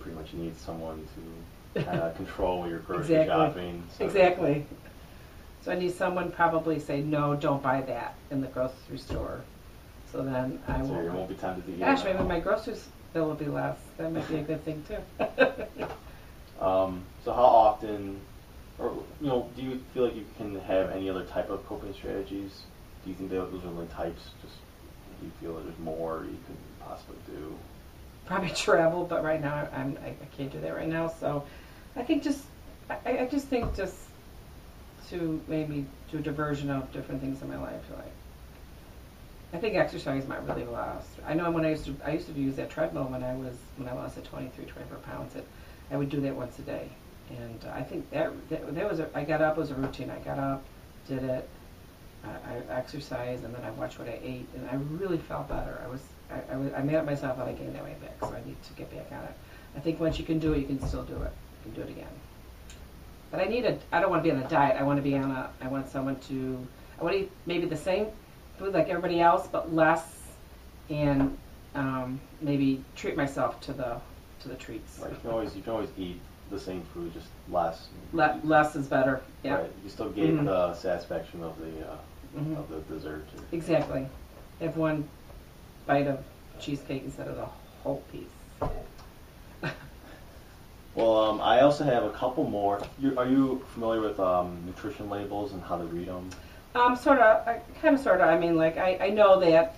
pretty much need someone to kind of control your grocery shopping. So. Exactly. So I need someone probably say, no, don't buy that in the grocery store. So then I won't. So you won't be tempted to get. Gosh, maybe my grocery bill will be less. That might be a good thing too. So how often, or do you feel like you can have any other type of coping strategies? Do you think that those are only types? Just do you feel that there's more you could possibly do? Probably travel, but right now I can't do that right now. So I think I just think to maybe do a diversion of different things in my life. Like I think exercise might really last. I know when I used to use that treadmill when I lost at 23, 24 pounds. I would do that once a day, and I think that was I got up, it was a routine. I got up, did it. I exercised, and then I watched what I ate, and I really felt better. I made up myself that I gained that weight back, so I need to get back on it. I think once you can do it, you can still do it. You can do it again. But I don't want to be on a diet. I want to eat maybe the same food like everybody else, but less, and maybe treat myself to the treats. Right. You can always eat the same food, just less. Less is better. Yeah. Right. You still get the satisfaction of the dessert. Exactly. Have one bite of cheesecake instead of the whole piece. Well, I also have a couple more. Are you familiar with nutrition labels and how to read them? Sort of. I mean, like I know that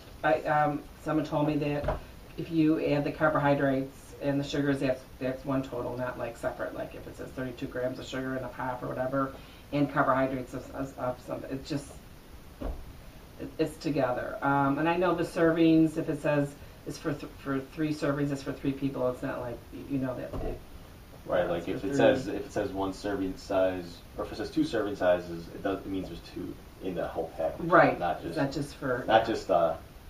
someone told me that if you add the carbohydrates and the sugars, that's one total, not like separate. Like if it says 32 grams of sugar in a pop or whatever, and carbohydrates of something, it's just it's together. And I know the servings, if it says it's for 3 servings, it's for 3 people. It's not like that big. Right, like if it says 1 serving size, or if it says 2 serving sizes, it means there's 2 in the whole package. Right, not just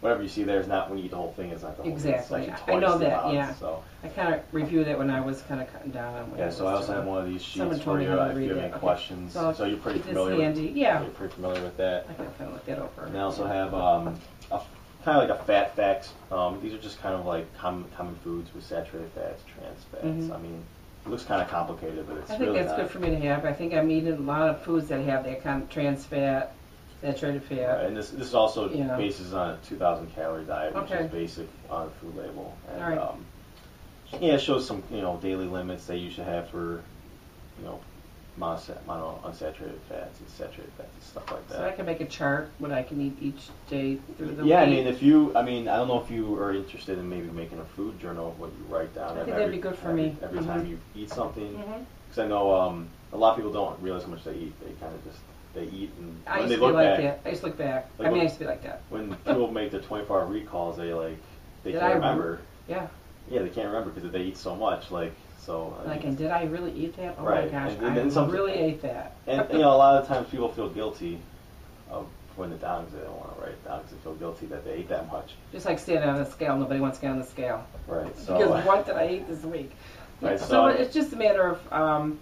whatever you see there is not when you eat the whole thing. It's not the whole exactly. thing. I know that. Amount, yeah. So I kind of reviewed it when I was kind of cutting down on. Yeah. So I also have one of these sheets for you if you have any questions. So you're pretty familiar. Yeah. You're pretty familiar with that. I can kind of look that over. And I also have kind of like a fat facts. These are just kind of like common foods with saturated fats, trans fats. Mm-hmm. I mean, it looks kind of complicated, but it's I think really that's not. good for me to have. I think I'm eating a lot of foods that have that kind of trans fat, saturated fat. Right, and this is also bases on a 2,000 calorie diet, which is basic on the food label. And, all right. It shows some daily limits that you should have for monounsaturated fats and saturated fats and stuff like that. So I can make a chart what I can eat each day through the week. Yeah, I mean, I don't know if you are interested in maybe making a food journal of what you write down. I think that'd be good for me. Every time you eat something, Mm-hmm. because I know a lot of people don't realize how much they eat. They kind of just eat, and I when used they to be look like back, that. I used to look back. Like I used to be like that. when people make their 24-hour recalls, they Did can't I remember. Yeah. Yeah, they can't remember because they eat so much. And did I really eat that? Oh right. my gosh, And I really ate that. And a lot of times people feel guilty of putting it down because they don't want to write it down because they feel guilty that they ate that much. Just like standing on the scale. Nobody wants to get on the scale. Right. So because what did I eat this week? Right. Yeah, so it's just a matter of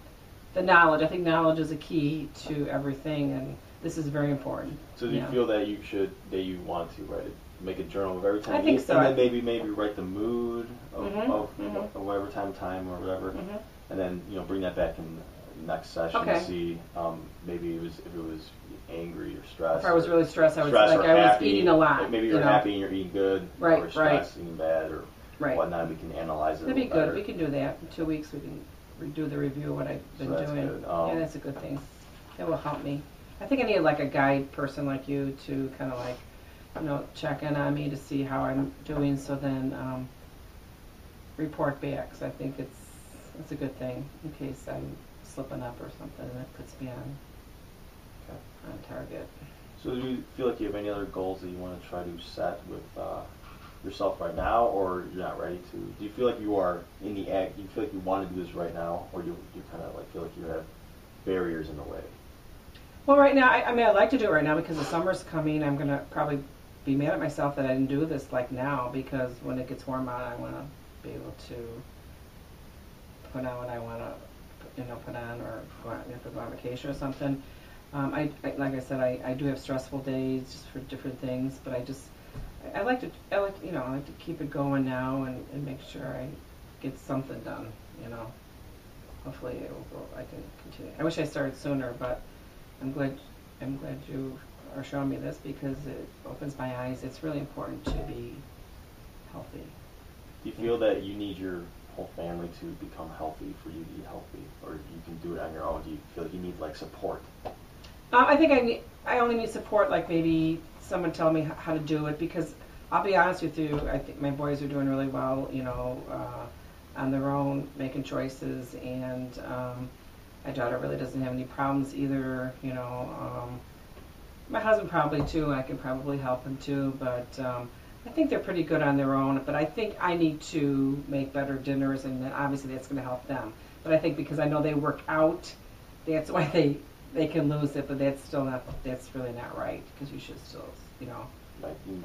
the knowledge. I think knowledge is a key to everything, and this is very important. So do you feel that you want to write it? Make a journal of every time I think so. And then maybe write the mood of whatever time or whatever, and then bring that back in the next session to see maybe if it was angry or stressed. If I was really stressed, I was eating a lot. Maybe you're happy and you're eating good, or stressed, eating bad, or whatnot. We can analyze it. That'd be good. We can do that in 2 weeks. We can redo the review of what I've been doing. Good. Yeah, that's a good thing. That will help me. I think I need like a guide person like you to kind of like check in on me to see how I'm doing, so then report back. So I think it's a good thing in case I'm slipping up or something, and it puts me on target. So do you feel like you have any other goals that you want to try to set with yourself right now, or you're not ready to? Do you feel like you are in the act? Do you feel like you want to do this right now, or you kind of feel like you have barriers in the way? Well, right now, I mean, I'd like to do it right now because the summer's coming. I'm going to probably be mad at myself that I didn't do this now, because when it gets warm out, I want to be able to put on what I want to, put on, or go on vacation or something. Like I said, I do have stressful days just for different things, but I like to keep it going now and make sure I get something done. you know, hopefully I can continue. I wish I started sooner, but I'm glad you are showing me this because it opens my eyes. It's really important to be healthy. Do you feel that you need your whole family to become healthy for you to be healthy, or you can do it on your own? Do you feel like you need like support? I think I only need support, like maybe someone telling me how to do it, because I'll be honest with you, I think my boys are doing really well, you know, on their own, making choices, and my daughter really doesn't have any problems either, you know. My husband probably too, I can probably help him too, but I think they're pretty good on their own, but I think I need to make better dinners, and then obviously that's going to help them. But I think because I know they work out, that's why they can lose it, but that's really not right, because you should still, you know,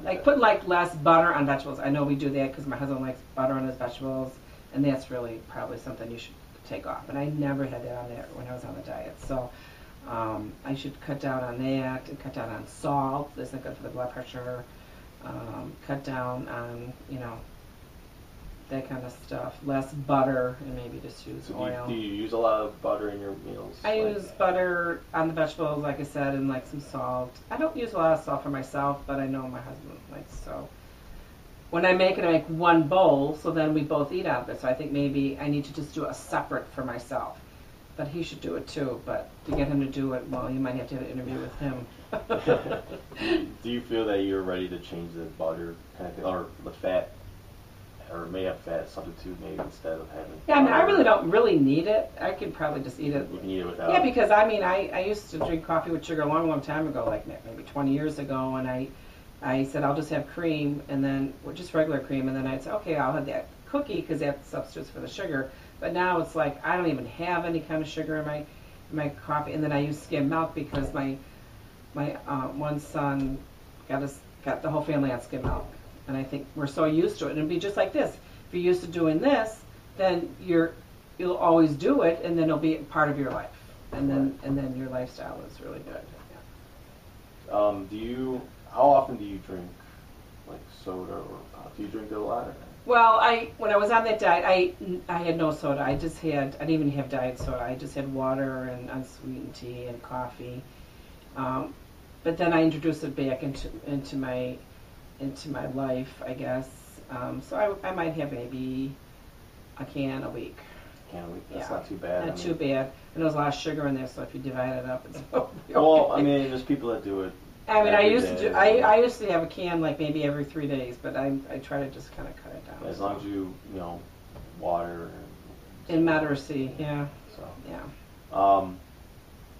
like put like less butter on vegetables. I know we do that because my husband likes butter on his vegetables, and that's really probably something you should take off. And I never had that on there when I was on the diet, so I should cut down on that and cut down on salt. That's not good for the blood pressure. Cut down on, you know, that kind of stuff. Less butter, and maybe just use oil. Do you use a lot of butter in your meals? I use butter on the vegetables, like I said, and like some salt. I don't use a lot of salt for myself, but I know my husband likes, so. When I make one bowl, so then we both eat out of it. So I think maybe I need to just do a separate for myself. But he should do it too. But to get him to do it, well, you might have to have an interview with him. Do you feel that you're ready to change the butter kind of thing, or the fat, or may have fat substitute maybe instead of having? Yeah, I mean, I really don't really need it. I could probably just eat it. You can eat it without. Yeah, because I mean, I used to drink coffee with sugar a long, long time ago, like maybe 20 years ago, and I said I'll just have cream, and then just regular cream, and then I'd say, okay, I'll have that cookie because that substitutes for the sugar. But now it's like I don't even have any kind of sugar in my coffee, and then I use skim milk because my one son got the whole family on skim milk, and I think we're so used to it. And it'd be just like this: if you're used to doing this, then you'll always do it, and then it'll be part of your life, and then your lifestyle is really good. Yeah. How often do you drink like soda or pop? Do you drink it a lot? Or? Well, when I was on that diet, I had no soda. I didn't even have diet soda. I just had water and unsweetened tea and coffee. But then I introduced it back into my life, I guess. So I might have maybe a can a week. Can a week? That's not too bad. Not too bad. And there's a lot of sugar in there, so if you divide it up, it's okay. Well, I mean, there's people that do it. I mean, I used to have a can like maybe every 3 days, but I try to just kind of cut it down. As long as you water in moderacy, yeah. So yeah. All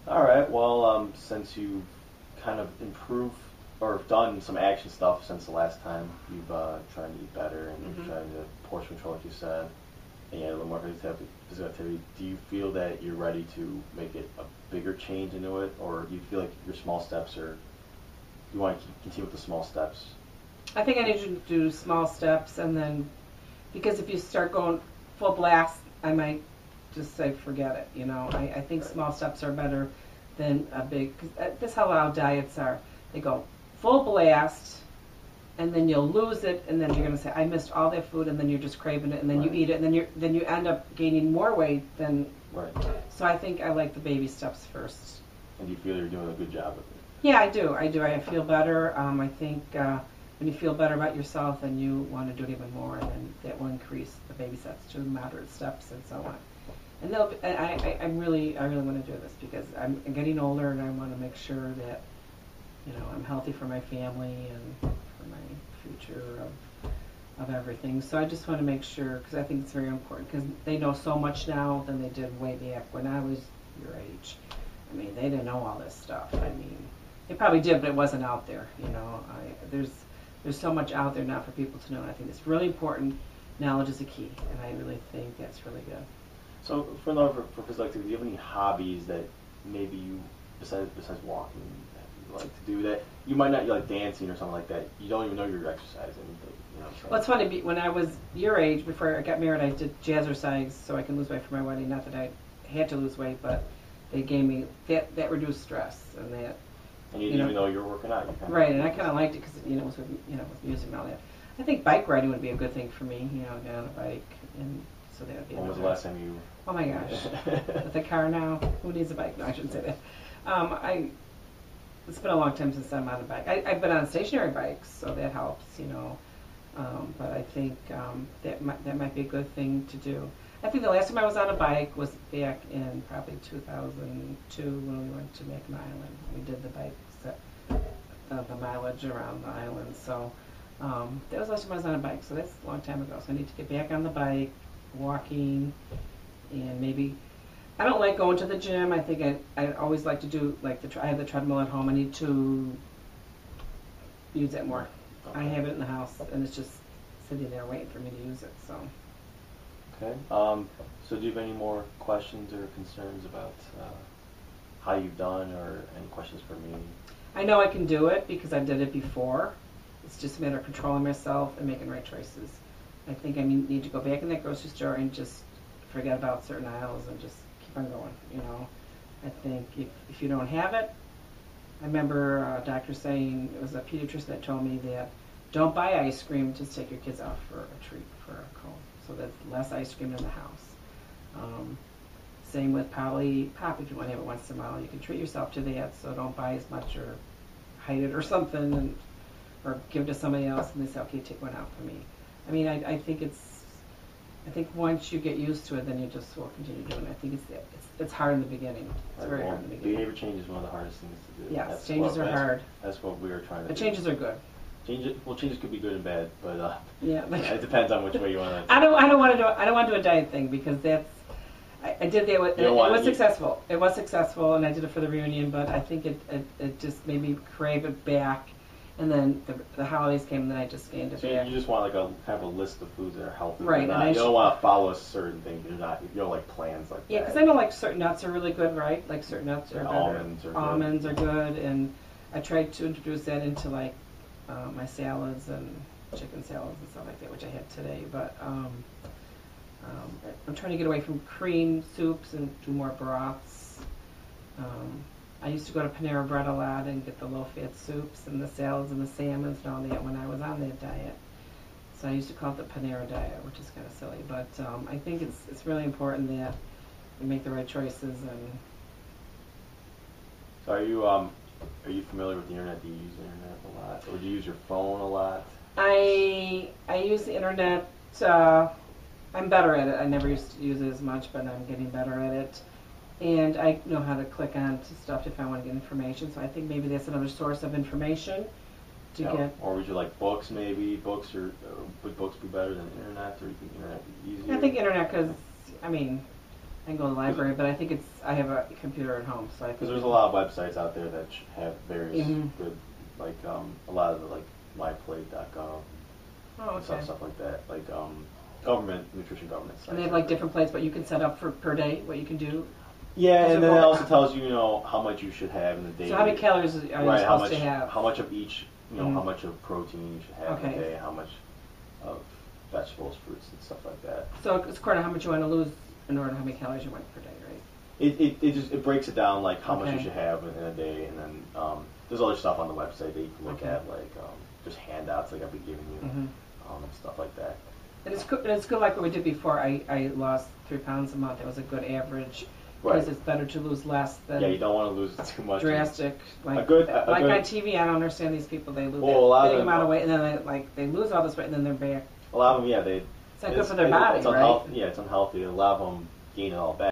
right. Well, since you've kind of improved or done some action stuff since the last time, you've tried to eat better and you've tried to portion control, like you said, and a little more physical activity. Do you feel that you're ready to make it a bigger change into it, or do you feel like your small steps are? You want to continue with the small steps? I think I need to do small steps, and then, because if you start going full blast, I might just say forget it. You know, I think small steps are better than a big. Cause that's how our diets are. They go full blast, and then you'll lose it, and then you're going to say I missed all that food, and then you're just craving it, and then you eat it, and then you end up gaining more weight than. Right. So I think I like the baby steps first. And do you feel you're doing a good job with it? Yeah, I do. I feel better. I think when you feel better about yourself, then you want to do it even more, and then that will increase the baby steps to moderate steps and so on. And I really want to do this because I'm getting older, and I want to make sure that I'm healthy for my family and for my future of everything. So I just want to make sure, because I think it's very important, because they know so much now than they did way back when I was your age. I mean, they didn't know all this stuff. I mean. They probably did, but it wasn't out there. There's so much out there now for people to know. And I think it's really important. Knowledge is a key, and I really think that's really good. So, for physical activity, do you have any hobbies that maybe you, besides walking, that you like to do that you might not like dancing or something like that? You don't even know you're exercising. Well, it's funny. When I was your age, before I got married, I did jazzercise so I can lose weight for my wedding. Not that I had to lose weight, but they gave me that reduced stress and that. And you didn't even know you were working out. Right, and I kind of liked it because it was with with music and all that. I think bike riding would be a good thing for me. Get on a bike and so that would be When was the another- last time you? Oh my gosh, with a car now, who needs a bike? No, I shouldn't say that. It's been a long time since I'm on a bike. I've been on stationary bikes, so that helps, you know. But I think that might be a good thing to do. I think the last time I was on a bike was back in probably 2002 when we went to Mackinac Island. We did the bike set, the mileage around the island. So that was the last time I was on a bike. So that's a long time ago. So I need to get back on the bike, walking, and maybe. I don't like going to the gym. I think I always like to do like I have the treadmill at home. I need to use it more. Okay. I have it in the house, and it's just sitting there waiting for me to use it. So. Okay. So do you have any more questions or concerns about how you've done, or any questions for me? I know I can do it because I've done it before. It's just a matter of controlling myself and making right choices. I think I need to go back in that grocery store and just forget about certain aisles and just keep on going, you know. I think if you don't have it, I remember a doctor saying, it was a pediatrician that told me that don't buy ice cream, just take your kids out for a treat, for a cone. So that's less ice cream in the house. Same with probably pop, if you want to have it once in a while. You can treat yourself to that, so don't buy as much or hide it or something, or give it to somebody else and they say, okay, take one out for me. I mean, I think once you get used to it, then you just will continue doing it. I think it's hard in the beginning. It's very hard in the beginning. Behavior change is one of the hardest things to do. Yes, changes are hard. That's what we were trying to do. The changes are good. Changes could be good and bad, but Yeah. it depends on which way you want to. I don't want to do a diet thing because I did that. It was successful. It was successful, and I did it for the reunion. But I think it just made me crave it back. And then the holidays came, and then I just gained it So back. you just want like a kind of a list of foods that are healthy. Right, Not, and you don't want to follow a certain thing. You don't like plans like Yeah, that. because I know like certain nuts are really good, right? Like certain nuts are better. Almonds are good. And I tried to introduce that into like my salads and chicken salads and stuff like that, which I had today. But I'm trying to get away from cream soups and do more broths. I used to go to Panera Bread a lot and get the low-fat soups and the salads and the salmons and all that when I was on that diet. So I used to call it the Panera diet, which is kind of silly. But I think it's really important that you make the right choices. And So are you familiar with the internet? Do you use the internet a lot, or do you use your phone a lot? I use the internet. I'm better at it. I never used to use it as much, but I'm getting better at it. And I know how to click on to stuff if I want to get information. So I think maybe that's another source of information to get. Or would you like books? Maybe books would books be better than internet, or you think internet be easier? I think internet because I mean I can go to the library, but I think I have a computer at home, so I think. Because there's a lot of websites out there that have various Mhm. good, like a lot of the like myplate.gov Oh, and okay. stuff like that, like nutrition government sites. And they have like different plates, what you can set up for per day, what you can do. Yeah, Is and it then it more- also tells you, how much you should have in a day. So how many calories are you right, how supposed much, to have? how much of each, Mhm. how much of protein you should have in Okay. a day, how much of vegetables, fruits, and stuff like that. So it's according to how much you want to lose in order to how many calories you want per day, right? It breaks it down like how much you Okay. should have in a day, and then there's other stuff on the website that you can look Okay. at, like just handouts like I've been giving you, Mhm. and stuff like that. And it's good like what we did before. I lost 3 pounds a month. It was a good average. Right. Because it's better to lose less than Yeah, you don't want to lose too much. drastic. Like, good- like good- on TV, I don't understand these people. They lose Well, a lot that of big them- amount of weight, and then they lose all this weight, and then they're back. A lot of them, yeah, It's not good for their body, it's right? unhealthy. Yeah, it's unhealthy. A lot of them gain it all back.